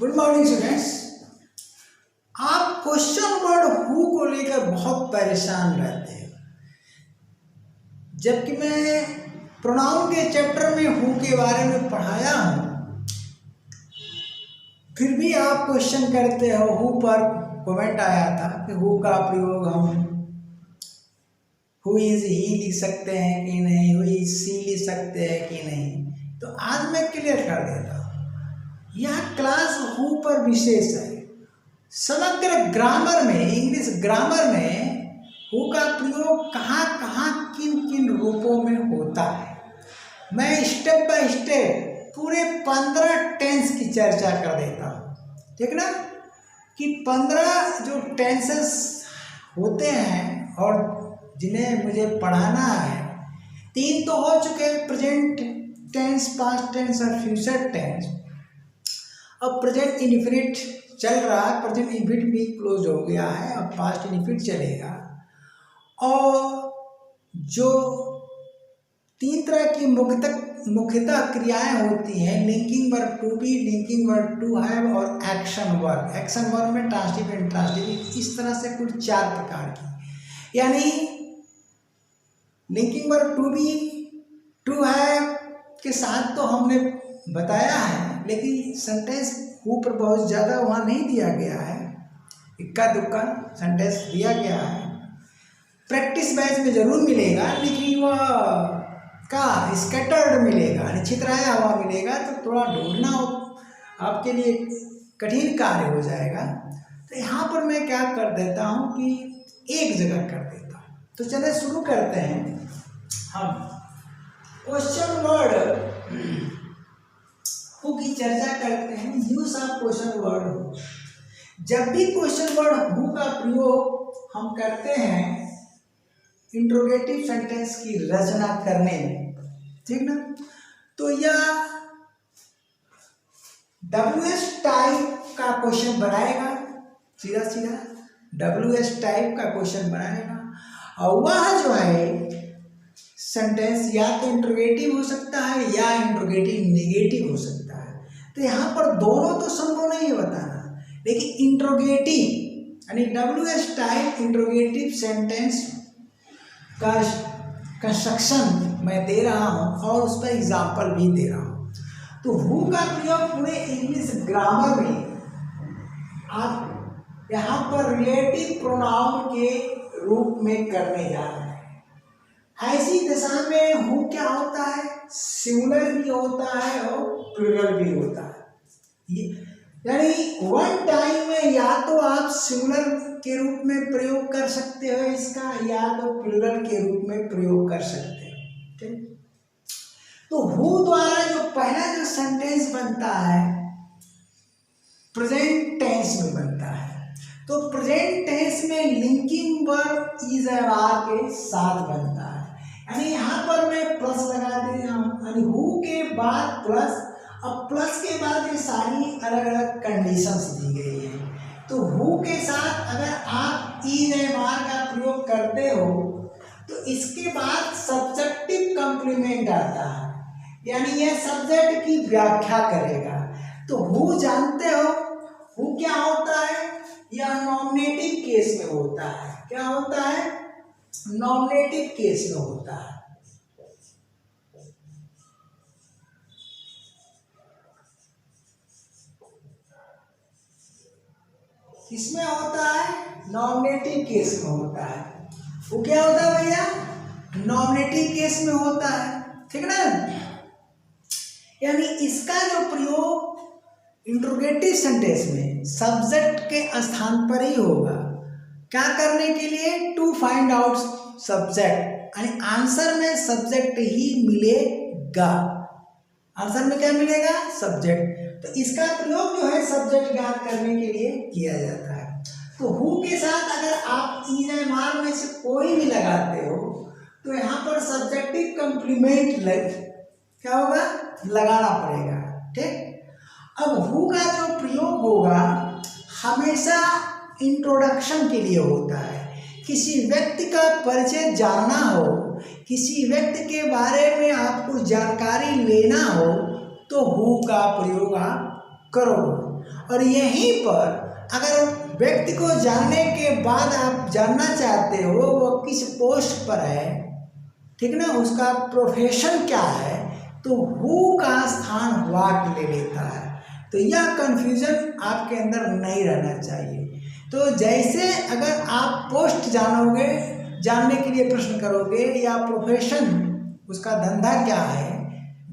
Good morning students. आप question word who co लेकर बहुत परेशान रहते हैं, जबकि मैं प्रोनाउन के चैप्टर में हु के बारे में पढ़ाया हूँ, फिर भी आप क्वेश्चन करते हो। हु पर कमेंट आया था कि हु का प्रयोग हम हु इज ही लिख सकते हैं कि नहीं, हु इज सी लिख सकते हैं कि नहीं। तो आज मैं क्लियर कर देता हूँ, यह क्लास हु पर विशेष है। समग्र ग्रामर में, इंग्लिश ग्रामर में हु का प्रयोग कहाँ कहाँ किन किन रूपों में होता है, मैं स्टेप बाय स्टेप पूरे 15 टेंस की चर्चा कर देता हूँ। ठीक ना, कि 15 जो टेंसेस होते हैं और जिन्हें मुझे पढ़ाना है, 3 तो हो चुके हैं, प्रेजेंट टेंस, पास्ट टेंस और फ्यूचर टेंस। अब प्रेजेंट इनफिनिट चल रहा है, प्रेजेंट इनफिनिट भी क्लोज हो गया है, अब पास्ट इनफिनिट चलेगा। और जो 3 तरह की मुख्यतः क्रियाएं होती हैं, linking verb to be, linking verb to have और एक्शन वर्ब। एक्शन वर्ब में ट्रांसटिव, इंट्रांसटिव, इस तरह से कुल 4 प्रकार की। यानी linking verb to be, to have के साथ तो हमने बताया है, लेकिन सेंटेंस हु पर बहुत ज़्यादा वहाँ नहीं दिया गया है, इक्का दुक्का सेंटेंस दिया गया है। प्रैक्टिस बैच में जरूर मिलेगा, लेकिन वह का स्कैटर्ड मिलेगा, छितराया हुआ मिलेगा, तो थोड़ा ढूंढना आपके लिए कठिन कार्य हो जाएगा। तो यहाँ पर मैं क्या कर देता हूँ कि एक जगह कर देता हूँ। तो चलिए शुरू करते हैं। हम क्वेश्चन वर्ड हु की चर्चा करते हैं। Use of question word who. जब भी क्वेश्चन वर्ड हु का प्रयोग हम करते हैं इंट्रोगेटिव सेंटेंस की रचना करने में, ठीक ना, तो यह WS टाइप का क्वेश्चन बनाएगा, सीधा सीधा WS टाइप का क्वेश्चन बनाएगा। और वह जो है सेंटेंस या तो इंट्रोगेटिव हो सकता है या इंट्रोगेटिव नेगेटिव हो सकता है। तो यहाँ पर दोनों तो संभव नहीं है बताना, लेकिन इंट्रोगेटिव यानी WS टाइप इंट्रोगेटिव सेंटेंस का कंस्ट्रक्शन मैं दे रहा हूँ और उस पर एग्जाम्पल भी दे रहा हूँ। तो हु का प्रयोग पूरे इंग्लिश ग्रामर में आप यहाँ पर रिलेटिव प्रोनाउन के रूप में करने जा रहे हैं। ऐसी दशा में हु क्या होता है, सिंगुलर भी होता है और प्लूरल भी होता है। यानी वन टाइम में या तो आप सिंगुलर के रूप में प्रयोग कर सकते हो इसका, या तो प्लूरल के रूप में प्रयोग कर सकते हो। ठीक, तो हु द्वारा जो पहला जो सेंटेंस बनता है प्रेजेंट टेंस में बनता है। तो प्रेजेंट टेंस में लिंकिंग वर्ब इज और आर के साथ बनता है। यानी यहाँ पर मैं प्लस लगा दे रहा हूँ, यानी हु के बाद प्लस। अब प्लस के बाद ये सारी अलग अलग कंडीशंस दी गई हैं। तो हु के साथ अगर आप इज एंड आर का प्रयोग करते हो तो इसके बाद सब्जेक्टिव कॉम्प्लीमेंट आता है, यानी यह सब्जेक्ट की व्याख्या करेगा। तो हु जानते हो, हु क्या होता है, यह नॉमिनेटिव केस में होता है। क्या होता है, नॉमिनेटिव केस में होता है। इसमें होता है नॉमिनेटिव केस में होता है। वो क्या होता है भैया, नॉमिनेटिव केस में होता है, ठीक ना। यानी इसका जो प्रयोग इंट्रोगेटिव सेंटेंस में सब्जेक्ट के स्थान पर ही होगा। क्या करने के लिए, टू फाइंड आउट सब्जेक्ट, यानी आंसर में सब्जेक्ट ही मिलेगा। आंसर में क्या मिलेगा, सब्जेक्ट। तो इसका प्रयोग जो है सब्जेक्ट ज्ञात करने के लिए किया जाता है। तो हु के साथ अगर आप इज एंड आर में से कोई भी लगाते हो तो यहाँ पर सब्जेक्टिव कॉम्प्लीमेंट क्या होगा, लगाना पड़ेगा। ठीक, अब हु का जो प्रयोग होगा हमेशा इंट्रोडक्शन के लिए होता है। किसी व्यक्ति का परिचय जानना हो, किसी व्यक्ति के बारे में आपको जानकारी लेना हो, तो हु का प्रयोग आप करोगे। और यहीं पर अगर व्यक्ति को जानने के बाद आप जानना चाहते हो वो किस पोस्ट पर है, ठीक ना, उसका प्रोफेशन क्या है, तो हु का स्थान व्हाट ले लेता है। तो यह कंफ्यूजन आपके अंदर नहीं रहना चाहिए। तो जैसे अगर आप पोस्ट जानोगे, जानने के लिए प्रश्न करोगे, या प्रोफेशन उसका धंधा क्या है,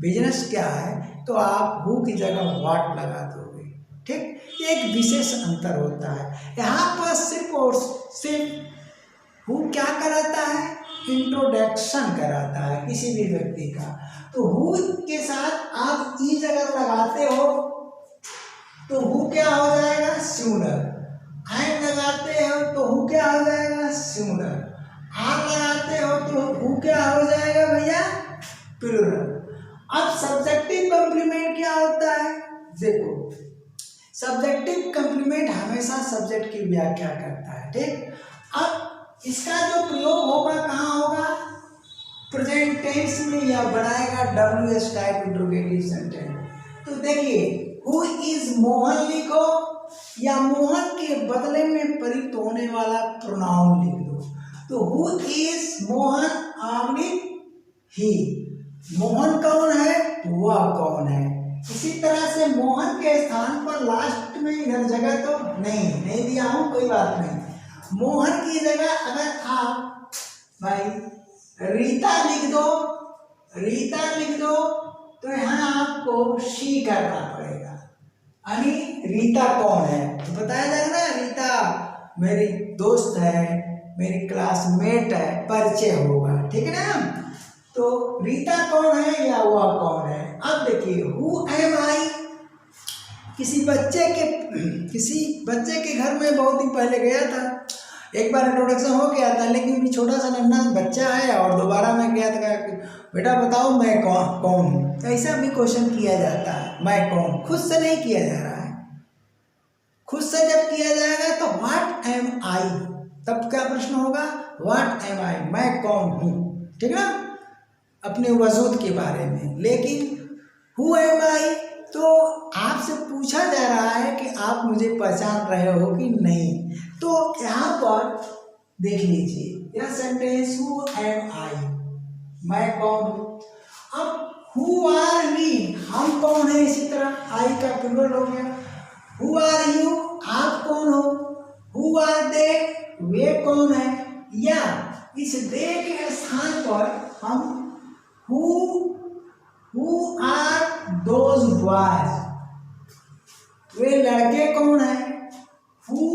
बिजनेस क्या है, तो आप हु की जगह व्हाट लगा दोगे। ठीक, एक विशेष अंतर होता है। यहाँ पर सिर्फ और सिर्फ हु क्या कराता है, इंट्रोडक्शन कराता है किसी भी व्यक्ति का। तो हु के साथ आप इज अगर लगाते हो तो हु क्या हो जाएगा, सिंगुलर। एम लगाते हो तो हु क्या हो जाएगा, सिंगुलर। आर लगाते हो तो हु क्या हो जाएगा भैया, प्लूरल। अब सब्जेक्टिव कॉम्प्लीमेंट क्या होता है, देखो सब्जेक्टिव कॉम्प्लीमेंट हमेशा सब्जेक्ट की व्याख्या करता है। ठीक, अब इसका जो प्रयोग होगा कहाँ होगा, प्रेजेंट टेंस में, या बनाएगा WH टाइप इंट्रोगेटिव सेंटेंस। तो देखिए हु इज मोहन लिखो, या मोहन के बदले में प्रयुक्त होने वाला प्रोनाउन लिख दो। तो हु इज मोहन आमनिक ही, मोहन कौन है, वह कौन है। इसी तरह से मोहन के स्थान पर लास्ट में इधर जगह तो नहीं दिया हूं, कोई बात नहीं। मोहन की जगह अगर आप भाई रीता लिख दो तो यहाँ आपको शी करना पड़ेगा। यानी रीता कौन है तो बताया जाएगा ना, रीता मेरी दोस्त है, मेरी क्लासमेट है, परिचय होगा। ठीक है ना, तो रीता कौन है या वह कौन है। अब देखिए हु एम आई, किसी बच्चे के घर में बहुत दिन पहले गया था, एक बार इंट्रोडक्शन हो गया था, लेकिन छोटा सा नन्हा बच्चा है और दोबारा मैं गया था कि बेटा बताओ मैं कौन हूँ। तो ऐसा भी क्वेश्चन किया जाता है, मैं कौन, खुद से नहीं किया जा रहा है। खुद से जब किया जाएगा तो व्हाट एम आई, तब क्या प्रश्न होगा, व्हाट एम आई, मैं कौन हूँ। ठीक ना, अपने वजूद के बारे में। लेकिन हु एम आई तो आपसे पूछा जा रहा है कि आप मुझे पहचान रहे हो कि नहीं। तो यहाँ पर देख लीजिए यह सेंटेंस हु एम आई, मैं कौन हूँ। अब हु आर वी, हम कौन है, इसी तरह आई का प्लूरल हो गया। हु आर यू, आप कौन हो। हु आर दे, वे कौन है। या इस दे के स्थान पर हम Who are those boys, वे लड़के कौन है। Who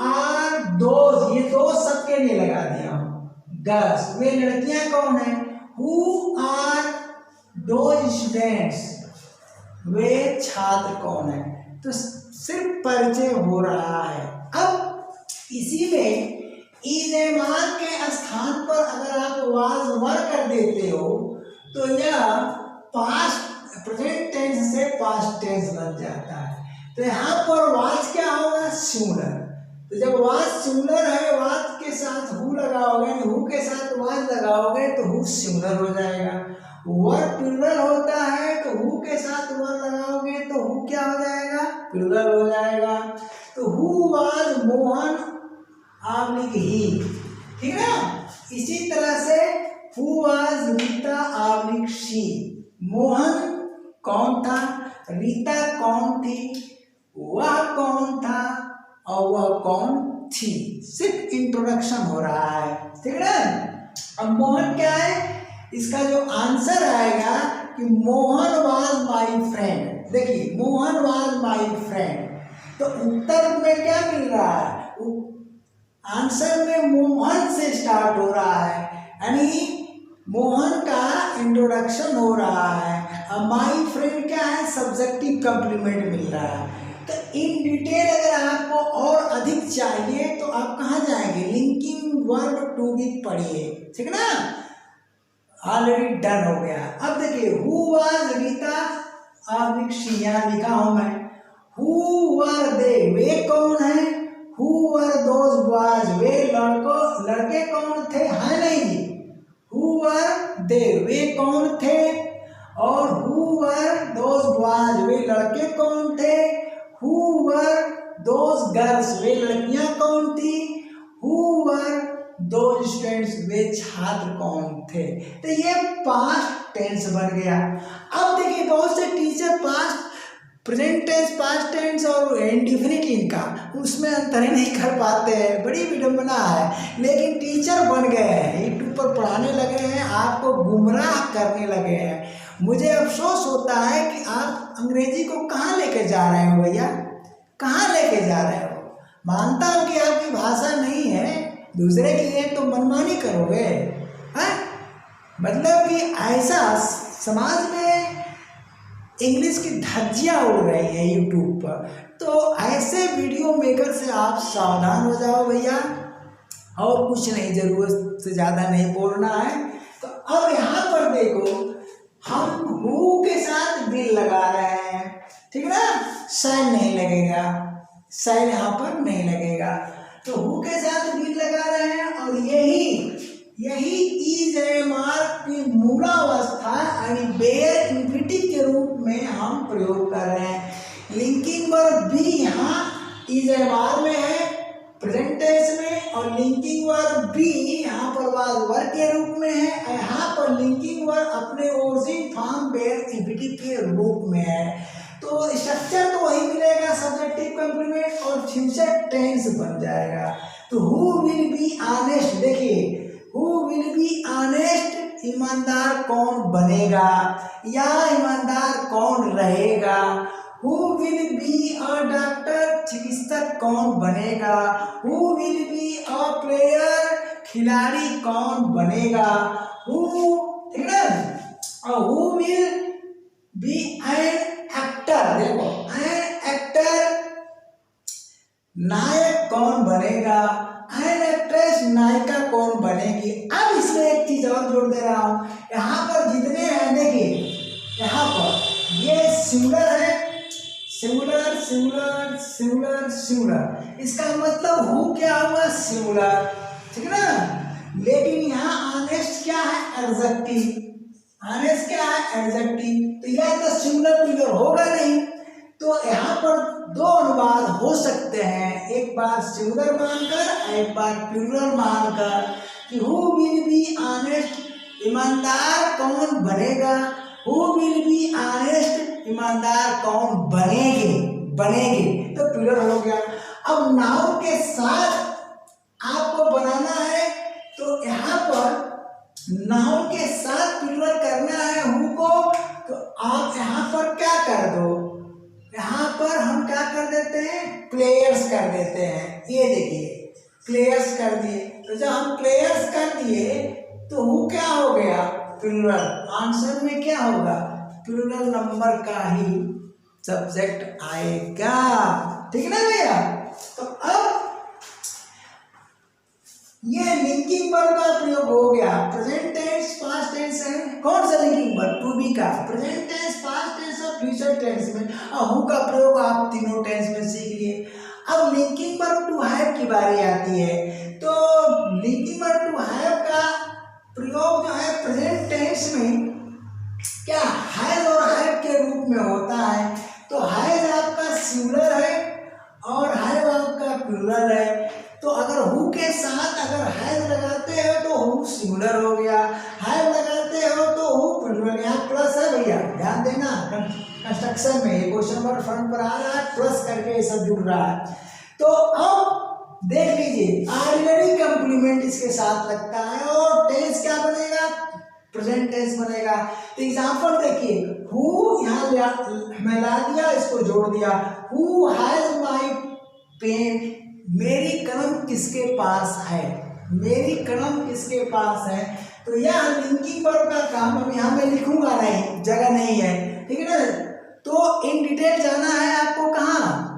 are those, ये दो सबके लिए लगा दिया हूँ, गर्ल्स, वे लड़कियां कौन है। Who are those students, वे छात्र कौन है। तो सिर्फ परिचय हो रहा है। अब इसी में इज एम आर के स्थान पर अगर आप वाज वर कर देते हो तो यह पास्ट प्रेजेंट टेंस से पास्ट टेंस बन जाता है। तो यहाँ पर वाज क्या होगा, सिंगुलर। तो जब वाज सिंगुलर है, वाज के साथ हु लगाओगे, हु के साथ वाज लगाओगे तो हु सिंगुलर हो जाएगा। वर प्लूरल होता है तो हु के साथ वर लगाओगे तो हु क्या हो जाएगा, प्लूरल हो जाएगा। तो हु वाज मोहन आमनिक ही, ठीक है ना। इसी तरह से हु वाज रीता आमनिक शी, मोहन कौन था, रीता कौन थी, वह कौन था और वह कौन थी। सिर्फ इंट्रोडक्शन हो रहा है, ठीक है ना। अब मोहन क्या है, इसका जो आंसर आएगा कि मोहन वाज माय फ्रेंड। देखिए मोहन वाज माय फ्रेंड, तो उत्तर में क्या मिल रहा है, आंसर में मोहन से स्टार्ट हो रहा है, यानी मोहन का इंट्रोडक्शन हो रहा है। अब माय फ्रेंड क्या है, सब्जेक्टिव कॉम्प्लीमेंट मिल रहा है। तो इन डिटेल अगर आपको और अधिक चाहिए तो आप कहाँ जाएंगे, लिंकिंग वर्ब टू बी पढ़िए, ठीक है ना। ऑलरेडी डन हो गया। अब देखिए हु वाज रीता आमनिक शी, यहाँ लिखा हूं मैं। हु वर दे, वे कौन है। हु वर दोज बॉयज, वे लड़के कौन थे, है नहीं। हु वर दे, वे कौन थे। और हु वर दोज बॉयज, वे लड़के कौन थे। हु वर दोज गर्ल्स, वे लड़कियां कौन थी, हु वर दोज स्टूडेंट्स, वे छात्र कौन थे। तो ये पास्ट टेंस बन गया। अब देखिए बहुत से teacher past present tense, past tense और इंडेफिनिट का उसमें अंतर ही नहीं कर पाते हैं, बड़ी विडंबना है। लेकिन टीचर बन गए हैं, यूट्यूब पर पढ़ाने लगे हैं, आपको गुमराह करने लगे हैं। मुझे अफसोस होता है कि आप अंग्रेजी को कहाँ लेके जा रहे हो भैया, कहाँ लेके जा रहे हो। मानता हूँ कि आपकी भाषा नहीं है, दूसरे की है तो मनमानी करोगे, है? मतलब कि ऐसा समाज में इंग्लिश की धज्जियाँ उड़ रही हैं यूट्यूब पर। तो ऐसे वीडियो मेकर से आप सावधान हो जाओ भैया, और कुछ नहीं, ज़रूरत से ज़्यादा नहीं बोलना है। तो अब यहाँ पर देखो, हम हु के साथ विल लगा रहे हैं, ठीक ना, शैल नहीं लगेगा, शैल यहाँ पर नहीं लगेगा। तो हु के साथ विल लगा रहे हैं, और यही इज एम आर की मूलावस्था यानी बेयर इन्फिनिटिव के रूप में हम प्रयोग कर रहे हैं। लिंकिंग वर्ब भी यहाँ इज एम आर में है प्रेजेंट टेंस में, और लिंकिंग वर्ब भी यहाँ पर वाज वर्ब के रूप में है। यहाँ पर लिंकिंग वर्ब अपने ओरिजिन फॉर्म बेयर इन्फिनिटिव के रूप में है। तो स्ट्रक्चर तो वही मिलेगा, सब्जेक्टिव कंप्लीमेंट और फ्यूचर टेंस बन जाएगा। तो हु विल बी ऑनेस्ट, देखिए हु विल बी ऑनेस्ट, ईमानदार कौन बनेगा या ईमानदार कौन रहेगा। Who will be a doctor, चिकित्सक कौन बनेगा। Who will be a player, खिलाड़ी कौन बनेगा। हु, ठीक है ना, who will be an actor, देखो एन एक्टर, नायक कौन बनेगा। एन एक्ट्रेस, नायिका कौन बनेगी। अब इसमें एक चीज और जोड़ दे रहा हूं, यहाँ पर जितने हैं देखिए, यहाँ पर ये सिंगुलर है, सिंगुलर सिंगुलर सिंगुलर सिंगुलर, इसका मतलब हु क्या हुआ, सिंगुलर, ठीक है ना। लेकिन यहाँ ऑनेस्ट क्या है, एडजेक्टिव, ऑनेस्ट क्या है, एडजेक्टिव। तो यह तो सिंगुलर प्लूरल होगा नहीं। तो यहाँ पर दो अनुवाद हो सकते हैं, एक बार सिंगुलर मानकर, एक बार प्लूरल मानकर, कि हु विल बी ऑनेस्ट, ईमानदार कौन बनेगा। हु विल बी ऑनेस्ट, ईमानदार कौन बनेगी, बनेगी, तो प्लूरल हो गया। अब नाउन के साथ आपको बनाना है, तो यहाँ पर नाउन के साथ प्लूरल करना है हु को, तो आप यहाँ पर क्या कर दो, यहाँ पर हम क्या कर देते हैं, प्लेयर्स कर देते हैं। ये देखिए प्लेयर्स कर दिए, तो जब हम प्लेयर्स कर दिए तो हु क्या हो गया, प्लूरल। आंसर में क्या होगा, प्लूरल नंबर का ही सब्जेक्ट आएगा, ठीक ना भैया। तो अब ये लिंकिंग वर्ब का प्रयोग हो गया, प्रेजेंट टेंस, पास्ट टेंस है, कौन सा लिंकिंग वर्ब, टू बी का, प्रेजेंट टेंस, पास्ट टेंस और फ्यूचर टेंस में, और हु का प्रयोग आप तीनों टेंस में सीख लिए। अब लिंकिंग वर्ब टू हैव की बारी आती है। तो लिंकिंग वर्ब टू हैव का प्रयोग जो है प्रेजेंट टेंस में क्या हैज और हैव के रूप में होता है। तो हैज आपका सिंगुलर है और हैव आपका प्लूरल है। तो अगर हु के साथ अगर हैज लगाते हो तो हु सिंगुलर हो गया, हैव लगाते हो तो हु प्लूरल। यहाँ प्लस है भैया, ध्यान देना, कंस्ट्रक्शन में ये क्वेश्चन नंबर फ्रंट पर आ रहा है, प्लस करके ये सब जुड़ रहा है। तो अब देख लीजिए ऑर्डिनरी कंप्लीमेंट इसके साथ लगता है और टेंस क्या बनेगा, प्रेजेंट टेंस बनेगा। तो एग्जांपल देखिए, हु यहाँ मैं ला दिया, इसको जोड़ दिया, हु हैज माई पेन, मेरी कलम किसके पास है, मेरी कलम किसके पास है। तो यह लिंकिंग वर्ब का काम अब यहाँ मैं लिखूंगा नहीं, जगह नहीं है, ठीक है ना। तो इन डिटेल जाना है आपको कहाँ,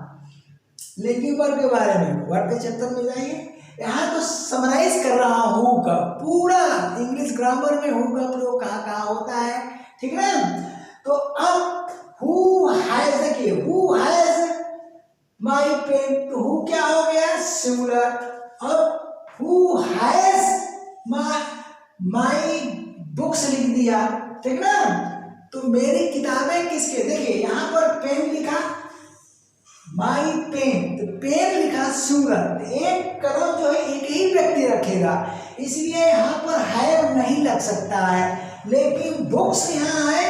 लिंकिंग वर्ब के बारे में, वर्ब के चैप्टर में जाइए। यहाँ तो समराइज कर रहा हूँ हु का, पूरा इंग्लिश ग्रामर में हु का प्रयोग कहाँ कहाँ होता है, ठीक है ना। तो अब हु हैज, देखिए हु हैज माई पेन, तो हु क्या हो गया, सिंगुलर। अब हु हैज माई बुक्स लिख दिया, ठीक ना। तो मेरी किताबें किसके, देखिए यहाँ पर पेन लिखा, माई पेन, तो पेन लिखा सिंगुलर, एक कलम जो है एक ही व्यक्ति रखेगा, इसलिए यहाँ पर हैव नहीं लग सकता है। लेकिन बुक्स यहाँ है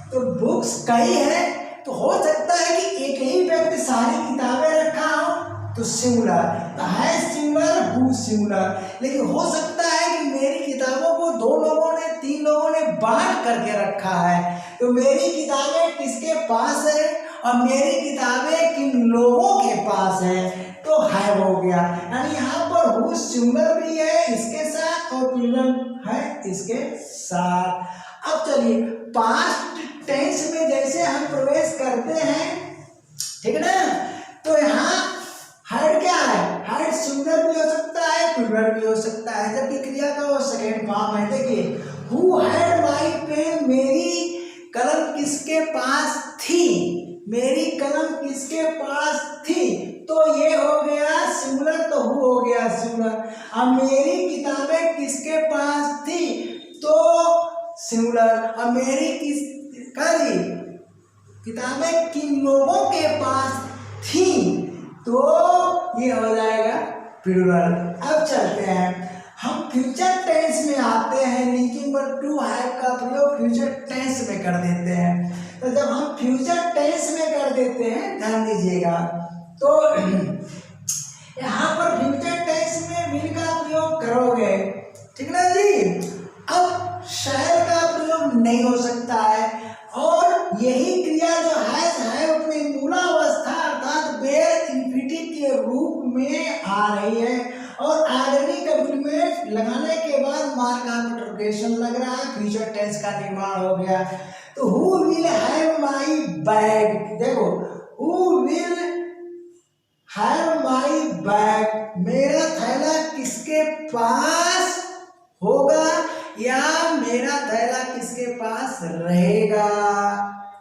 तो बुक्स कई है, तो हो सकता है कि एक ही व्यक्ति सारी किताबें रखा हो तो सिंगुलर, तो है सिंगुलर, हु सिंगुलर। लेकिन हो सकता है कि मेरी किताबों को 2 लोगों ने 3 लोगों ने बांट करके रखा है, तो मेरी किताबें किसके पास है और मेरी किताबें किन लोगों के पास है, तो हैव हो गया। यानी यहाँ पर हु सिंगुलर भी है इसके साथ और प्लूरल है इसके साथ। अब चलिए पास्ट टेंस में जैसे हम प्रवेश करते हैं, ठीक है ना, तो यहाँ हैड क्या है, हैड सिंगुलर भी हो सकता है प्लूरल भी हो सकता है, जबकि क्रिया का वो सेकेंड फॉर्म है। देखिए हु हैड माई पेन, मेरी कलम किसके पास थी, मेरी कलम किसके पास थी, तो ये हो गया सिंगुलर, तो हु हो गया सिंगुलर। अब मेरी किताबें किसके पास थी, तो सिंगुलर। अब मेरी किताबें किन लोगों के पास थी, तो ये हो जाएगा प्लूरल। अब चलते हैं हम फ्यूचर टेंस में आते हैं, लिंकिंग पर टू हैव का प्रयोग फ्यूचर टेंस में कर देते हैं। तो जब हम फ्यूचर टेंस में कर देते हैं, ध्यान दीजिएगा, तो यहाँ पर फ्यूचर टेंस में विल का प्रयोग करोगे, ठीक ना जी। अब शैल का प्रयोग नहीं हो सकता है, और यही क्रिया जो है अपनी मूलावस्था अर्थात बेयर इन्फिनिटिव के रूप में आ रही है, और आगे कम्प्लीमेंट लगाने के बाद मार्क ऑफ इंटरोगेशन लग रहा है, फ्यूचर टेंस का निर्माण हो गया। तो who will have my bag, देखो who will have my bag, मेरा थैला किसके पास होगा या मेरा थैला किसके पास रहेगा,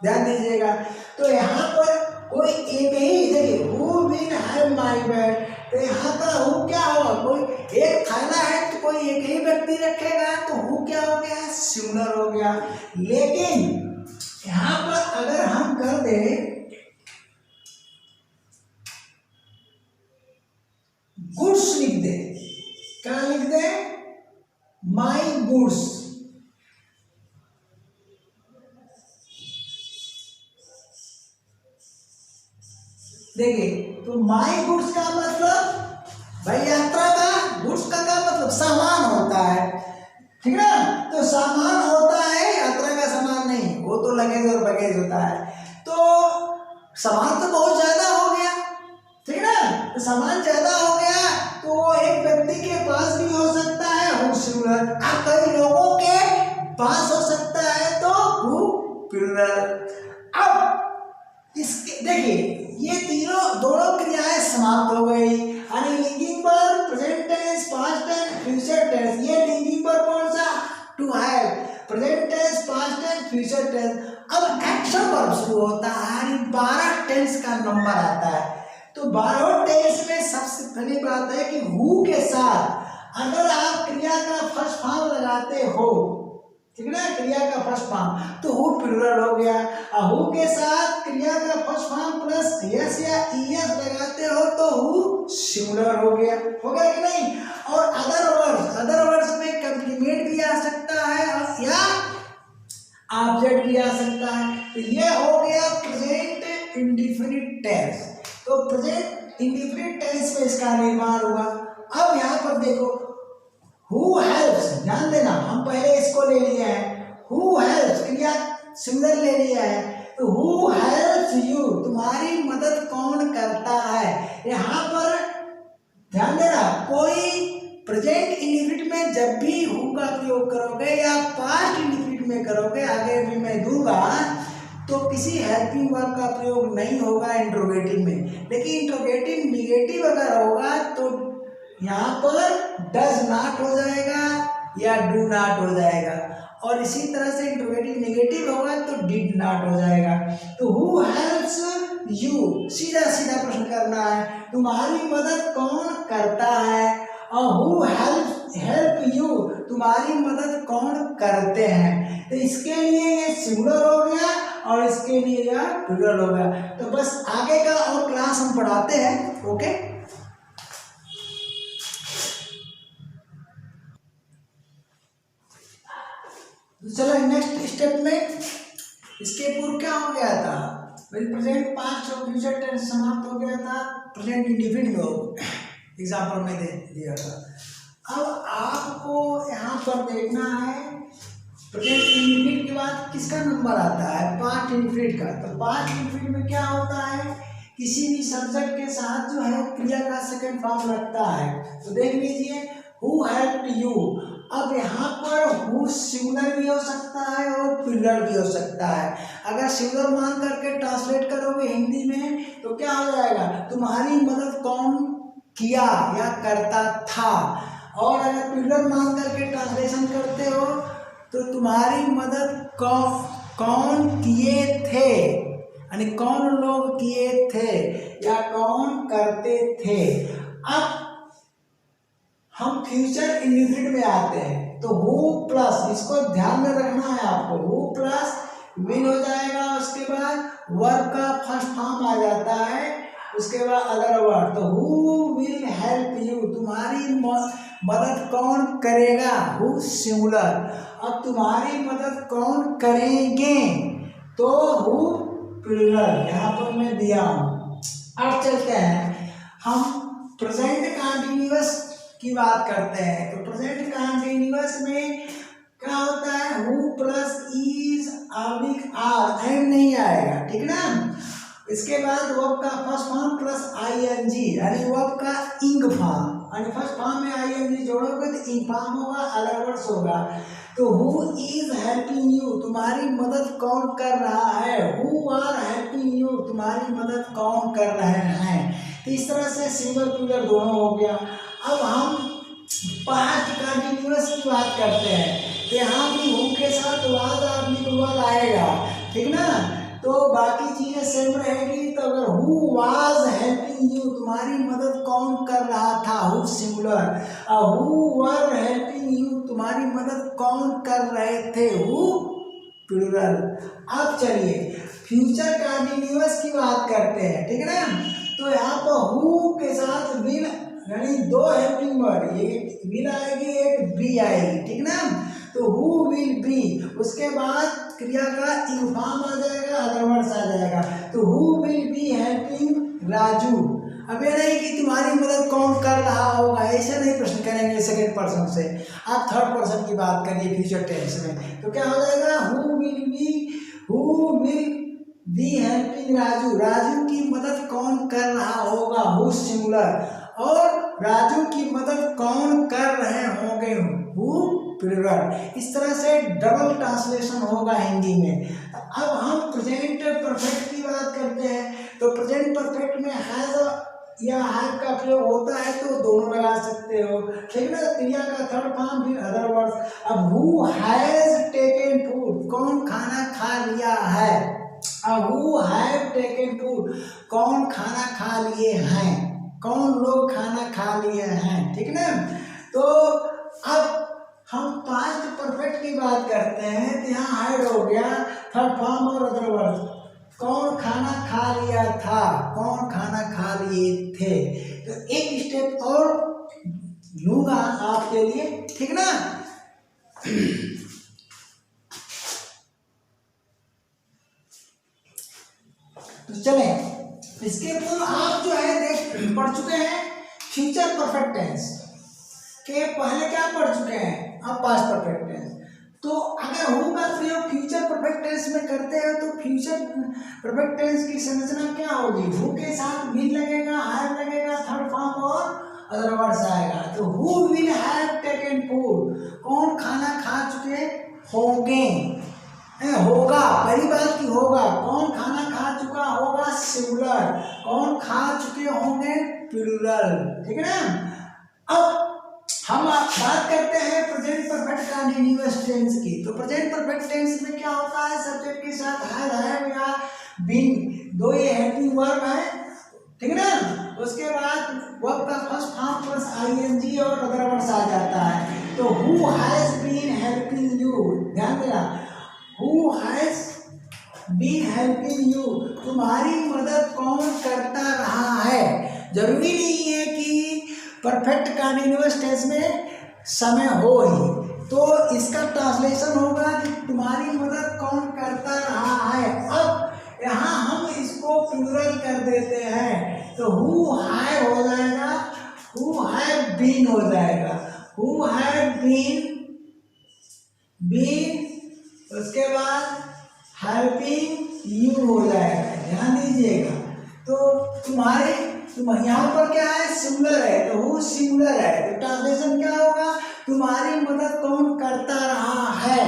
ध्यान दीजिएगा। तो यहाँ पर कोई एक ही, देखिए who will have my bag, तो यहाँ का हु क्या होगा, कोई एक थैला है तो कोई एक ही व्यक्ति रखेगा, तो हु क्या हो गया, सिंगुलर हो गया। लेकिन यहाँ पर अगर हम कर दें गुड्स लिख दे, क्या लिख दे, माई गुड्स, देखिए तो माई गुड्स का मतलब भाई यात्रा का, गुड्स का क्या मतलब सामान होता है, ठीक है, तो सामान होता है, यात्रा का सामान नहीं, वो तो लगेज और बगेज होता है। तो सामान तो बहुत ज्यादा हो गया, ठीक है ना, तो सामान ज्यादा हो गया तो वो एक व्यक्ति के पास भी हो सकता है, हु सिंगुलर, कई लोगों के पास हो सकता है, तो हु प्लूरल। अब इसके देखिए ये दोनों क्रियाएं समाप्त हो गई, यानी लिंकिंग पर present tense, past tense, future tense. ये लिंकिंग पर कौन सा, to have, present tense, past tense, future tense. अब एक्शन वर्ब शुरू होता है, यानी 12 टेंस का नंबर आता है। तो 12 टेंस में सबसे पहली बात है कि हु के साथ अगर आप क्रिया का फर्स्ट फॉर्म लगाते हो, ठीक है ना, क्रिया का फर्स्ट फॉर्म, तो हु प्लूरल हो गया। हु के साथ क्रिया का फर्स्ट फॉर्म प्लस यस या ईएस लगाते हो तो हु सिंगुलर हो गया कि नहीं। और अदर वर्ड्स में कंप्लीमेंट भी आ सकता है या ऑब्जेक्ट भी आ सकता है। तो ये हो गया प्रेजेंट इंडेफिनिट टेंस। तो प्रेजेंट इंडेफिनिट टेंस में इसका निर्माण हुआ। अब यहाँ पर देखो हु हेल्प्स, ध्यान देना, हम पहले इसको ले लिया है, हु हेल्प्स क्रिया सिंगुलर ले लिया है, तो हु हेल्प्स यू, तुम्हारी मदद कौन करता है। यहाँ पर ध्यान देना, कोई प्रेजेंट इंडेफिनिट में जब भी हु का प्रयोग करोगे या पास्ट इंडेफिनिट में करोगे, आगे भी मैं दूंगा, तो किसी हेल्पिंग वर्ब का प्रयोग नहीं होगा इंट्रोगेटिव में। लेकिन इंट्रोगेटिव निगेटिव अगर होगा तो यहाँ पर डज नॉट हो जाएगा या डू नॉट हो जाएगा, और इसी तरह से इंट्रोगेटिव नेगेटिव होगा तो डिड नॉट हो जाएगा। तो हु हेल्प्स यू, सीधा सीधा प्रश्न करना है, तुम्हारी मदद कौन करता है, और हु हेल्प यू, तुम्हारी मदद कौन करते हैं। तो इसके लिए ये सिंगुलर हो गया और इसके लिए यह प्लूरल हो गया। तो बस आगे का और क्लास हम पढ़ाते हैं। ओके, तो चलो नेक्स्ट स्टेप में, इसके पूर्व क्या हो गया था, प्रेजेंट पास्ट और फ्यूचर टेंस समाप्त हो गया था, प्रेजेंट इंडिफिनिट में एग्जाम्पल में दे दिया था। अब आपको यहाँ पर देखना है प्रेजेंट इंडिफिनिट के बाद किसका नंबर आता है, पास्ट इंडिफिनिट का। तो पास्ट इंडिफिनिट में क्या होता है, किसी भी सब्जेक्ट के साथ जो है क्रिया का सेकंड फॉर्म लगता है। तो देख लीजिए, हु हेल्प्ड यू। अब यहाँ पर हु सिंगुलर भी हो सकता है और प्लूरल भी हो सकता है। अगर सिंगुलर मान करके ट्रांसलेट करोगे हिंदी में तो क्या हो जाएगा, तुम्हारी मदद कौन किया या करता था। और अगर प्लूरल मान करके ट्रांसलेशन करते हो तो तुम्हारी मदद कौन किए थे, यानी कौन लोग किए थे या कौन करते थे। अब हम फ्यूचर इंडिफिनिट में आते हैं, तो हु प्लस, इसको ध्यान में रखना है आपको, हु प्लस विल हो जाएगा, उसके बाद वर्ब का फर्स्ट फॉर्म आ जाता है, उसके बाद अदर वर्ड। तो हु विल हेल्प यू, तुम्हारी मदद कौन करेगा, हु सिंगुलर। अब तुम्हारी मदद कौन करेंगे, तो हु प्लूरल, यहाँ पर मैं दिया हूँ। अब चलते हैं हम प्रेजेंट कंटीन्यूअस की बात करते हैं। तो प्रेजेंट कंटीन्यूअस में क्या होता है, who plus is oblique are, and नहीं आएगा, ठीक ना। इसके बाद वर्ब का फर्स्ट फॉर्म प्लस आईएनजी, यानी वर्ब का इंग फॉर्म, यानी फर्स्ट फॉर्म में आईएनजी जोड़ोगे तो इंग फॉर्म होगा, अदर वर्ड्स होगा। तो हु इज हेल्पिंग यू, तुम्हारी मदद कौन कर रहा है, हु आर हेल्पिंग यू, तुम्हारी मदद कौन कर रहे हैं। तो इस तरह से सिंगल प्लूरल दोनों हो गया। अब हम पास्ट कंटीन्यूअस की बात करते हैं, तो यहाँ भी हु के साथ वाज और आएगा, ठीक ना। तो बाकी चीजें सेम रहेगी। तो अगर हु वाज हेल्पिंग यू, तुम्हारी मदद कौन कर रहा था, हु सिंगुलर। और हु वर हेल्पिंग यू, तुम्हारी मदद कौन कर रहे थे, हु प्लूरल। अब चलिए फ्यूचर कंटीन्यूअस की बात करते हैं, ठीक है ना। तो यहाँ पर हु के साथ विल, यानी दो हेल्पिंग वर्ड, एक विल आएगी एक बी आएगी, ठीक ना। तो हु विल बी, उसके बाद क्रिया का इंग फॉर्म आ जाएगा, अदर वर्ड्स आ जाएगा। तो who will be helping Raju. अब ये नहीं कि तुम्हारी मदद कौन कर रहा होगा, ऐसे नहीं प्रश्न करेंगे सेकंड पर्सन से, आप थर्ड पर्सन की बात करिए फ्यूचर टेंस में। तो क्या हो जाएगा, who will be helping Raju, Raju की मदद कौन कर रहा होगा, हु सिंगुलर। और राजू की मदद कौन कर रहे होंगे, हु प्लूरल। इस तरह से डबल ट्रांसलेशन होगा हिंदी में। अब हम प्रेजेंट परफेक्ट की बात करते हैं। तो प्रेजेंट परफेक्ट में हैज या हैव का प्रयोग होता है तो दोनों लगा सकते हो, ठीक ना। क्रिया का थर्ड फॉर्म फिर अदर वर्ड्स। अब हु हैज टेकन फूड, कौन खाना खा लिया है। अब हु हैव टेकन फूड, कौन खाना खा लिए हैं, कौन लोग खाना खा लिए हैं, ठीक ना। तो अब हम पास्ट परफेक्ट की बात करते हैं, तो यहाँ हैड हो गया, थर्ड फॉर्म और अदर वर्ड्स। कौन खाना खा लिया था, कौन खाना खा लिए थे। तो एक स्टेप और लूंगा आपके लिए, ठीक ना। तो चले, इसके पूर्व आप जो है देख पढ़ चुके हैं फ्यूचर परफेक्ट टेंस के, पहले क्या पढ़ चुके हैं, अब पास्ट परफेक्ट टेंस। तो अगर हु का प्रयोग फ्यूचर परफेक्ट टेंस में करते हैं तो फ्यूचर परफेक्ट टेंस की संरचना क्या होगी, हु के साथ विल लगेगा, हैव लगेगा, थर्ड फॉर्म और अदर वर्ड्स आएगा। तो who will have taken food, कौन खाना खा चुके होंगे, होगा, पहली बात की होगा, कौन खाना खा चुका होगा, सिंगुलर, कौन खा चुके होंगे, प्लूरल, ठीक है ना। अब हम बात करते हैं प्रेजेंट परफेक्ट कंटीन्यूअस टेंस की। तो प्रेजेंट परफेक्ट टेंस में क्या होता है, सब्जेक्ट के साथ हैव या बीइंग, दो ये हेल्पिंग वर्ब है, ठीक है ना। उसके बाद वर्ब का फर्स्ट फॉर्म प्लस आईएनजी और अदर वर्ड्स आ जाता है। तो who has been helping you, ध्यान देना, who has been helping you, तुम्हारी मदद कौन करता रहा है। जरूरी नहीं है कि परफेक्ट कंटीन्यूअस टेंस में समय हो ही, तो इसका ट्रांसलेशन होगा कि तुम्हारी मदद कौन करता रहा है। अब यहाँ हम इसको प्लूरल कर देते हैं, तो हु हैव हो जाएगा, हु हैव बीन हो जाएगा, हु हैव बीन, उसके बाद हेल्पिंग यू हो जाएगा। ध्यान दीजिएगा, तो तुम्हारे यहाँ पर क्या है, सिंगुलर है, तो हु सिंगुलर है, तो ट्रांसलेशन क्या होगा, तुम्हारी मदद कौन करता रहा है।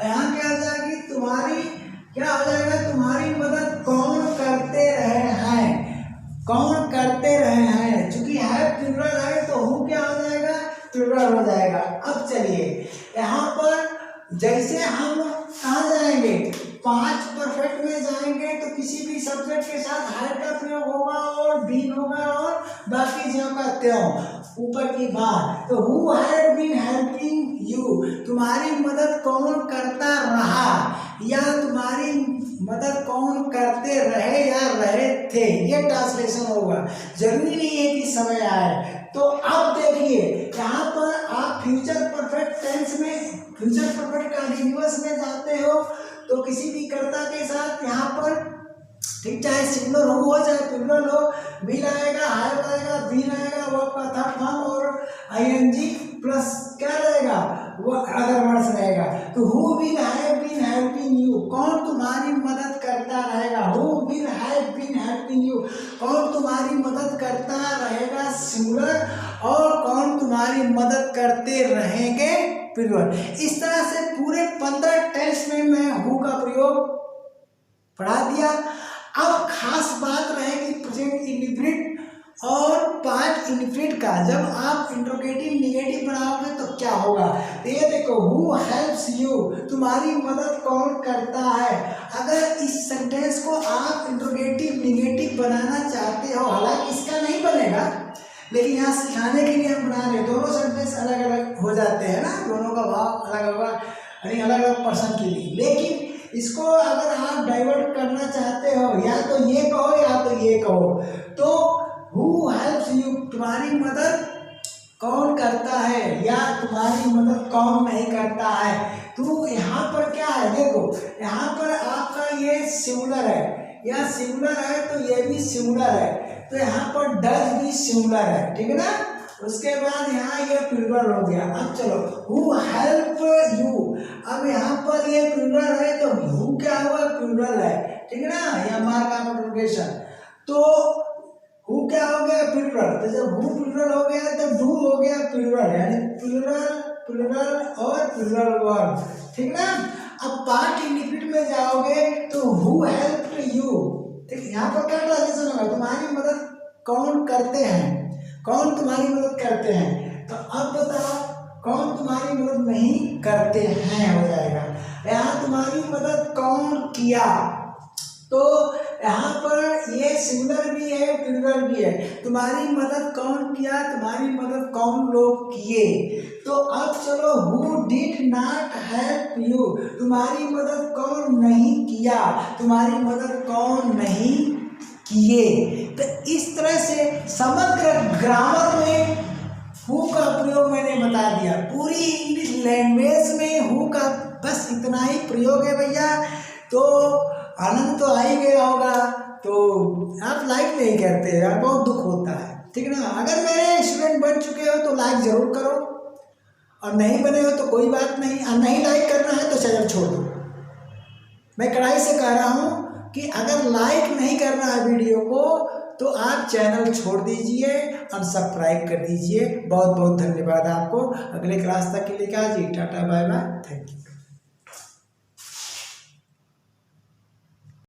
यहाँ क्या हो जाएगा कि तुम्हारी क्या हो जाएगा, तुम्हारी मदद कौन करते रहे हैं, कौन करते रहे हैं। चूंकि है प्लूरल है तो हु क्या हो जाएगा, प्लूरल हो जाएगा। अब चलिए यहाँ पर जैसे हम कहाँ जाएंगे, 5 परफेक्ट में जाएंगे तो किसी भी सब्जेक्ट के साथ हैव का प्रयोग होगा और बीन होगा और बाकी ज्यों का त्यों ऊपर की बात। तो who had been helping you, तुम्हारी मदद कौन करता रहा, या तुम्हारी मदद कौन करते रहे या रहे थे, ये ट्रांसलेशन होगा। जरूरी नहीं है कि समय आए। तो अब देखिए यहाँ पर आप फ्यूचर परफेक्ट टेंस में, फ्यूचर परफेक्ट कंटीन्यूअस में जाते हो तो किसी भी कर्ता के साथ यहाँ पर ठीक, चाहे सिंगुलर हो चाहे प्लूरल हो, विल आएगा, हैव आएगा, बीन आएगा, वर्ब का थर्ड फॉर्म और आईएनजी प्लस क्या रहेगा, वो अदर वर्ड्स रहेगा। तो who will have been helping you, कौन तुम्हारी मदद करता रहेगा, who will have been helping you, कौन तुम्हारी मदद करता रहेगा सिंगुलर, और कौन तुम्हारी मदद करते रहेंगे प्लूरल। इस तरह से पूरे 15 टेंस में मैं हु का प्रयोग पढ़ा दिया। अब खास बात रहेगी प्रेजेंट इंडिफिनिट और पास्ट इंडिफिनिट का। जब आप इंट्रोगेटिव निगेटिव बनाओगे तो क्या होगा, तो ये देखो, हु हेल्प्स यू, तुम्हारी मदद कौन करता है। अगर इस सेंटेंस को आप इंट्रोगेटिव निगेटिव बनाना चाहते हो, हालांकि इसका नहीं बनेगा, लेकिन यहाँ सिखाने के लिए हम बना रहे, दोनों सेंटेंस अलग अलग हो जाते हैं ना, दोनों का भाव अलग होगा, यानी अलग अलग पर्सन के लिए। लेकिन इसको अगर आप डाइवर्ट करना चाहते हो, या तो ये कहो या तो ये कहो, तो हु हेल्प्स यू, तुम्हारी मदद कौन करता है या तुम्हारी मदद कौन नहीं करता है। तो यहाँ पर क्या है, देखो यहाँ पर आपका ये सिंगुलर है, या सिंगुलर है तो ये भी सिंगुलर है, तो यहाँ पर डज भी सिंगुलर है, ठीक है ना। उसके बाद यहाँ ये प्लूरल हो गया। अब चलो, हु हेल्प यू, अब यहाँ पर ये प्लूरल है तो हु क्या हुआ, प्लूरल है, ठीक है ना, या मार्क ऑफ इंटरोगेशन। तो हु क्या हो गया, प्लूरल, तो जब हु प्लूरल हो गया तो डू हो गया प्लूरल, यानी प्लूरल प्लूरल और प्लूरल वर्ब, ठीक ना। अब पार्ट इंडिफिनिट में जाओगे तो हु हेल्प्ड यू, ठीक, यहाँ पर क्या ट्रांसलेशन होगा, तुम्हारी मदद कौन करते हैं, कौन तुम्हारी मदद करते हैं। तो अब बताओ, कौन तुम्हारी मदद नहीं करते हैं हो जाएगा। यहाँ तुम्हारी मदद कौन किया, तो यहाँ पर ये सिंगुलर भी है प्लूरल भी है। तुम्हारी मदद कौन किया, तुम्हारी मदद कौन लोग किए। तो अब चलो, who did not help you, तुम्हारी मदद कौन नहीं किया, तुम्हारी मदद कौन नहीं किए। तो इस तरह से समग्र ग्रामर में हु का प्रयोग मैंने बता दिया। पूरी इंग्लिश लैंग्वेज में हु का बस इतना ही प्रयोग है भैया। तो आनंद तो आ ही गया होगा, तो आप लाइक नहीं करते यार, बहुत दुख होता है, ठीक है ना। अगर मेरे स्टूडेंट बन चुके हो तो लाइक जरूर करो, और नहीं बने हो तो कोई बात नहीं, और नहीं लाइक करना है तो चैनल छोड़ दो। मैं कड़ाई से कह रहा हूँ कि अगर लाइक नहीं करना है वीडियो को तो आप चैनल छोड़ दीजिए, अनसब्सक्राइब कर दीजिए। बहुत बहुत धन्यवाद आपको। अगले क्लास तक के लिए क्या जी, tata bye bye, thank you.